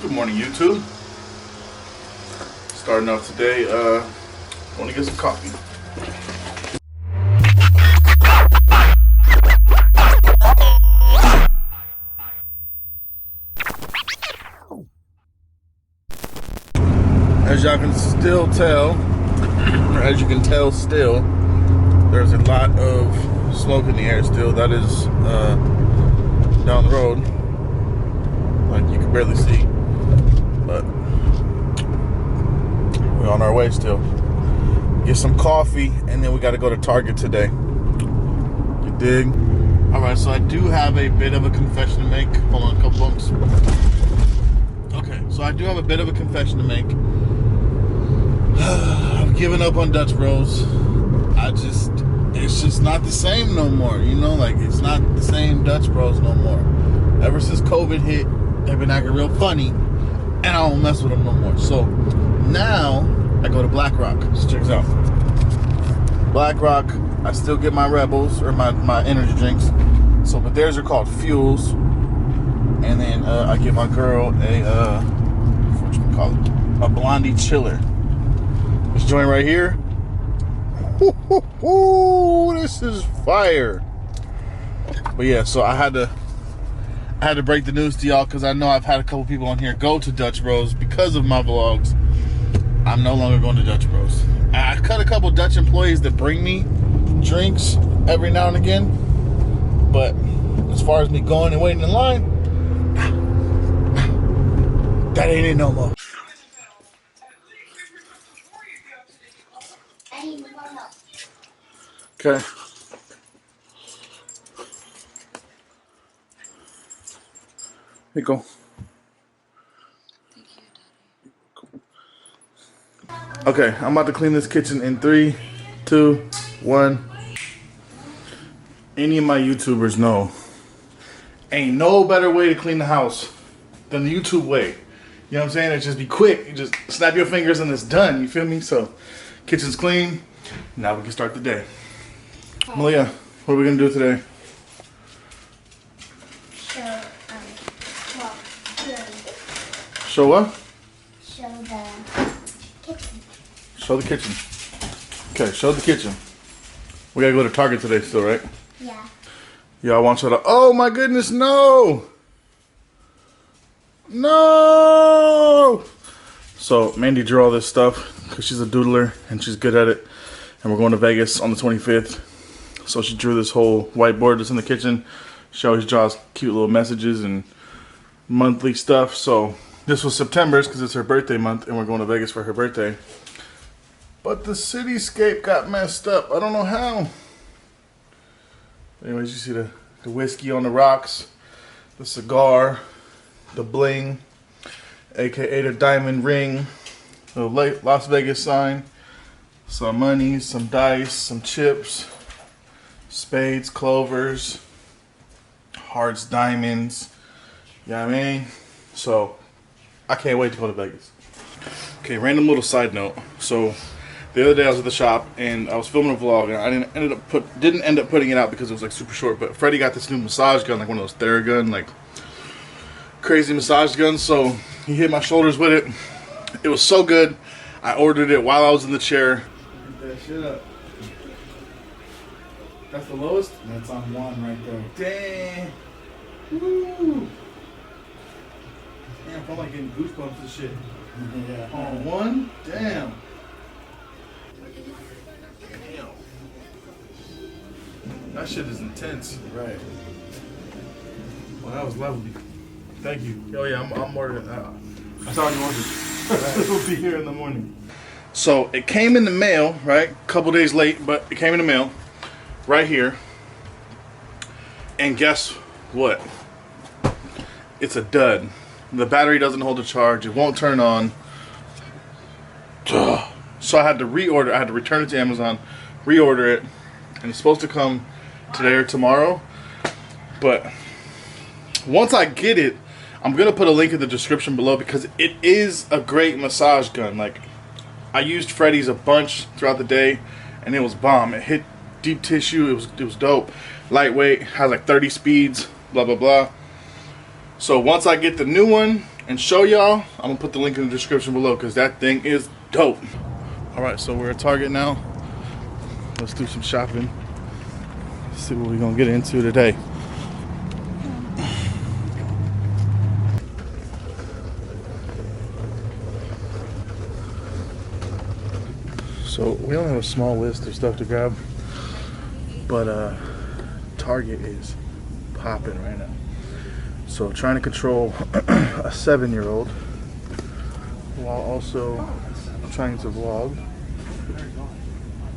Good morning, YouTube. Starting off today, want to get some coffee. As y'all can still tell, or as you can tell still, there's a lot of smoke in the air still. That is down the road. Like you can barely see. But we're on our way still. Get some coffee, and then we got to go to Target today. You dig? Alright, so I do have a bit of a confession to make. Hold on, a couple bumps. Okay, so I do have a bit of a confession to make. I've given up on Dutch Bros. It's just not the same no more. You know, like it's not the same Dutch Bros no more. Ever since COVID hit, they've been acting real funny. And I don't mess with them no more. So now I go to Black Rock. So check this out. Black Rock, I still get my Rebels or my energy drinks. So, but theirs are called Fuels. And then I get my girl a what you call it? A Blondie Chiller. This joint right here. This is fire. But yeah, so I had to break the news to y'all because I know I've had a couple people on here go to Dutch Bros because of my vlogs. I'm no longer going to Dutch Bros. I cut a couple Dutch employees that bring me drinks every now and again. But as far as me going and waiting in line, that ain't it no more. Okay. Here you go. Okay, I'm about to clean this kitchen in 3, 2, 1. Any of my YouTubers know, ain't no better way to clean the house than the YouTube way. You know what I'm saying? It just be quick. You just snap your fingers and it's done. You feel me? So, kitchen's clean. Now we can start the day. Malia, what are we gonna do today? Show what? Show the kitchen. Show the kitchen. Okay, show the kitchen. We gotta go to Target today still, right? Yeah. Yeah, I want you to. Oh my goodness, no! No! So, Mandy drew all this stuff because she's a doodler and she's good at it. And we're going to Vegas on the 25th. So she drew this whole whiteboard that's in the kitchen. She always draws cute little messages and monthly stuff. So this was September's because it's her birthday month and we're going to Vegas for her birthday. But the cityscape got messed up. I don't know how. Anyways, you see the whiskey on the rocks, the cigar, the bling, aka the diamond ring, the Las Vegas sign, some money, some dice, some chips, spades, clovers, hearts, diamonds. You know what I mean? So I can't wait to go to Vegas. Okay, random little side note. So the other day I was at the shop and I was filming a vlog and I didn't end up putting it out because it was like super short. But Freddie got this new massage gun, like one of those Theragun, like crazy massage guns. So he hit my shoulders with it. It was so good. I ordered it while I was in the chair. Hit that shit up. That's the lowest? That's on 1 right there. Dang. Woo. Damn, I feel like getting goosebumps and shit. Yeah. On 1? Damn. That shit is intense. Right. Well, that was lovely. Thank you. Oh yeah, I'm ordering that. That's all you ordered. It'll be here in the morning. So it came in the mail, right? A couple days late, but it came in the mail. Right here. And guess what? It's a dud. The battery doesn't hold a charge. It won't turn on. So I had to reorder. I had to return it to Amazon, reorder it, and it's supposed to come today or tomorrow. But once I get it, I'm gonna put a link in the description below because it is a great massage gun. Like, I used Freddy's a bunch throughout the day, and it was bomb. It hit deep tissue. It was dope. Lightweight, has like 30 speeds. Blah blah blah. So once I get the new one, and show y'all. I'm gonna put the link in the description below because that thing is dope. All right, so we're at Target now. Let's do some shopping. Let's see what we're gonna get into today. So we only have a small list of stuff to grab, but Target is popping right now. So trying to control a 7-year-old while also trying to vlog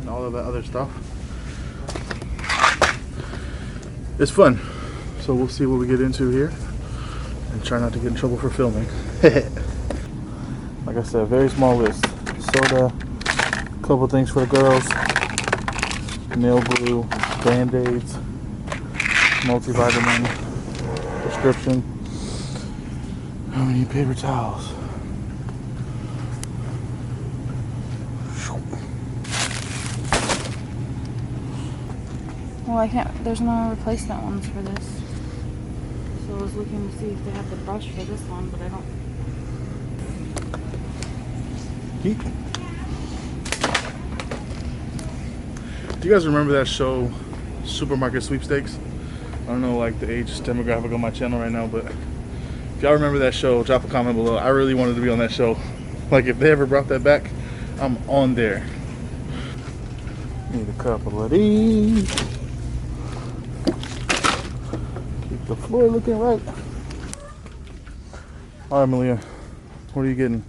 and all of that other stuff. It's fun. So we'll see what we get into here and try not to get in trouble for filming. Like I said, very small list. Soda, a couple things for the girls, nail glue, band-aids, multivitamin, prescription. Oh, we need paper towels. Well, I can't. There's no replacement ones for this. So I was looking to see if they have the brush for this one, but I don't. Heat. Do you guys remember that show, Supermarket Sweepstakes? I don't know like the age demographic on my channel right now, but if y'all remember that show, drop a comment below. I really wanted to be on that show. Like if they ever brought that back, I'm on there. Need a couple of these. Keep the floor looking right. All right, Malia, what are you getting?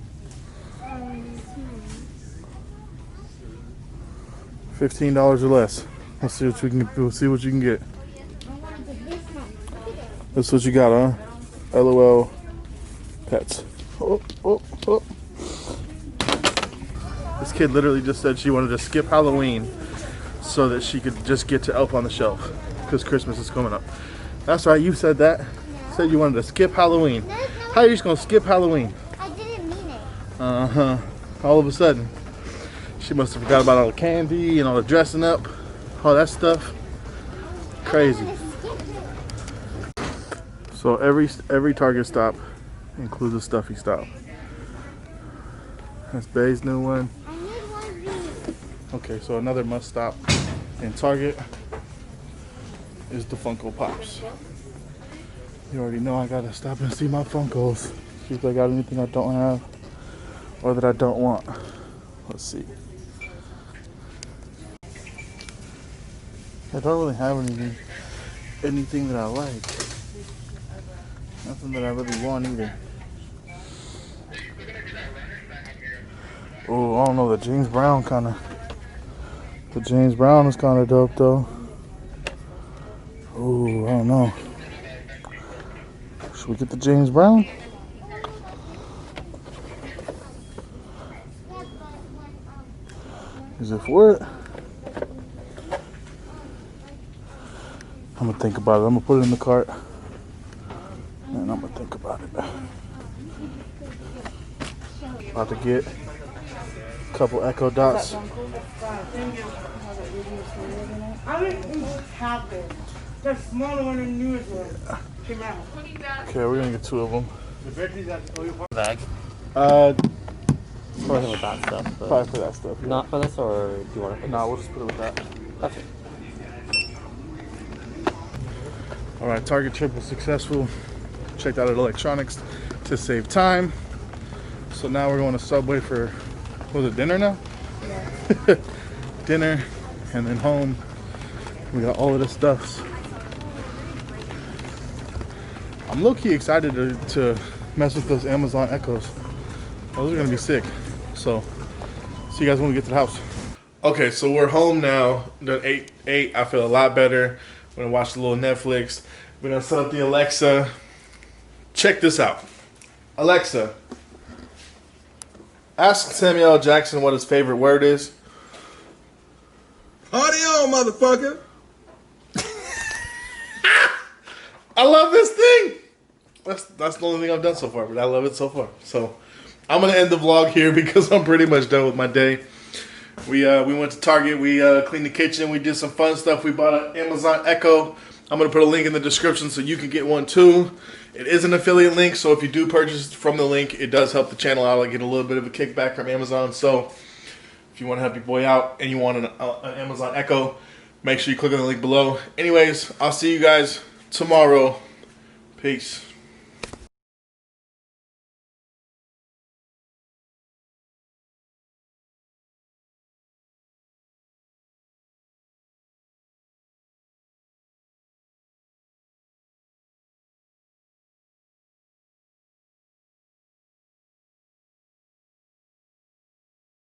$15 or less. Let's see what we can. We'll see what you can get. That's what you got, huh? LOL. Pets. Oh, oh, oh. This kid literally just said she wanted to skip Halloween so that she could just get to Elf on the Shelf because Christmas is coming up. That's right, you said that. You said you wanted to skip Halloween. How are you just gonna skip Halloween? I didn't mean it. Uh-huh. All of a sudden. She must have forgot about all the candy and all the dressing up, all that stuff. Crazy. So every Target stop includes a stuffy stop. That's Bay's new one. I need one of these. Okay, so another must stop in Target is the Funko Pops. You already know I gotta stop and see my Funkos. See if they got anything I don't have or that I don't want. Let's see. I don't really have anything that I like. Nothing that I really want either. Oh, I don't know. The James Brown is kind of dope though. Oh, I don't know. Should we get the James Brown? Is it for it? I'm gonna think about it. I'm gonna put it in the cart and I'm gonna think about it. About to get a couple Echo Dots. I didn't have this. The smaller one and newest one came out. Okay, we're gonna get 2 of them. Bag. Probably With that stuff. But for that stuff. Yeah. not for this, or do you want to put Nah, we'll just put it with that. Okay. All right, Target trip was successful. Checked out electronics to save time. So now we're going to Subway for, what was it, dinner now? Yeah. Dinner, and then home. We got all of this stuff. I'm low-key excited to mess with those Amazon Echoes. Those are gonna be sick. So, see you guys when we get to the house. Okay, so we're home now. Done ate. I feel a lot better. We're gonna watch a little Netflix. We're gonna set up the Alexa. Check this out. Alexa, ask Samuel L. Jackson what his favorite word is. Party on, motherfucker! I love this thing. That's the only thing I've done so far, but I love it so far. So I'm gonna end the vlog here because I'm pretty much done with my day. We went to Target. We cleaned the kitchen. We did some fun stuff. We bought an Amazon Echo. I'm gonna put a link in the description so you can get one too. It is an affiliate link, so if you do purchase from the link, it does help the channel out. I get a little bit of a kickback from Amazon. So if you want to help your boy out and you want an Amazon Echo, make sure you click on the link below. Anyways, I'll see you guys tomorrow. Peace.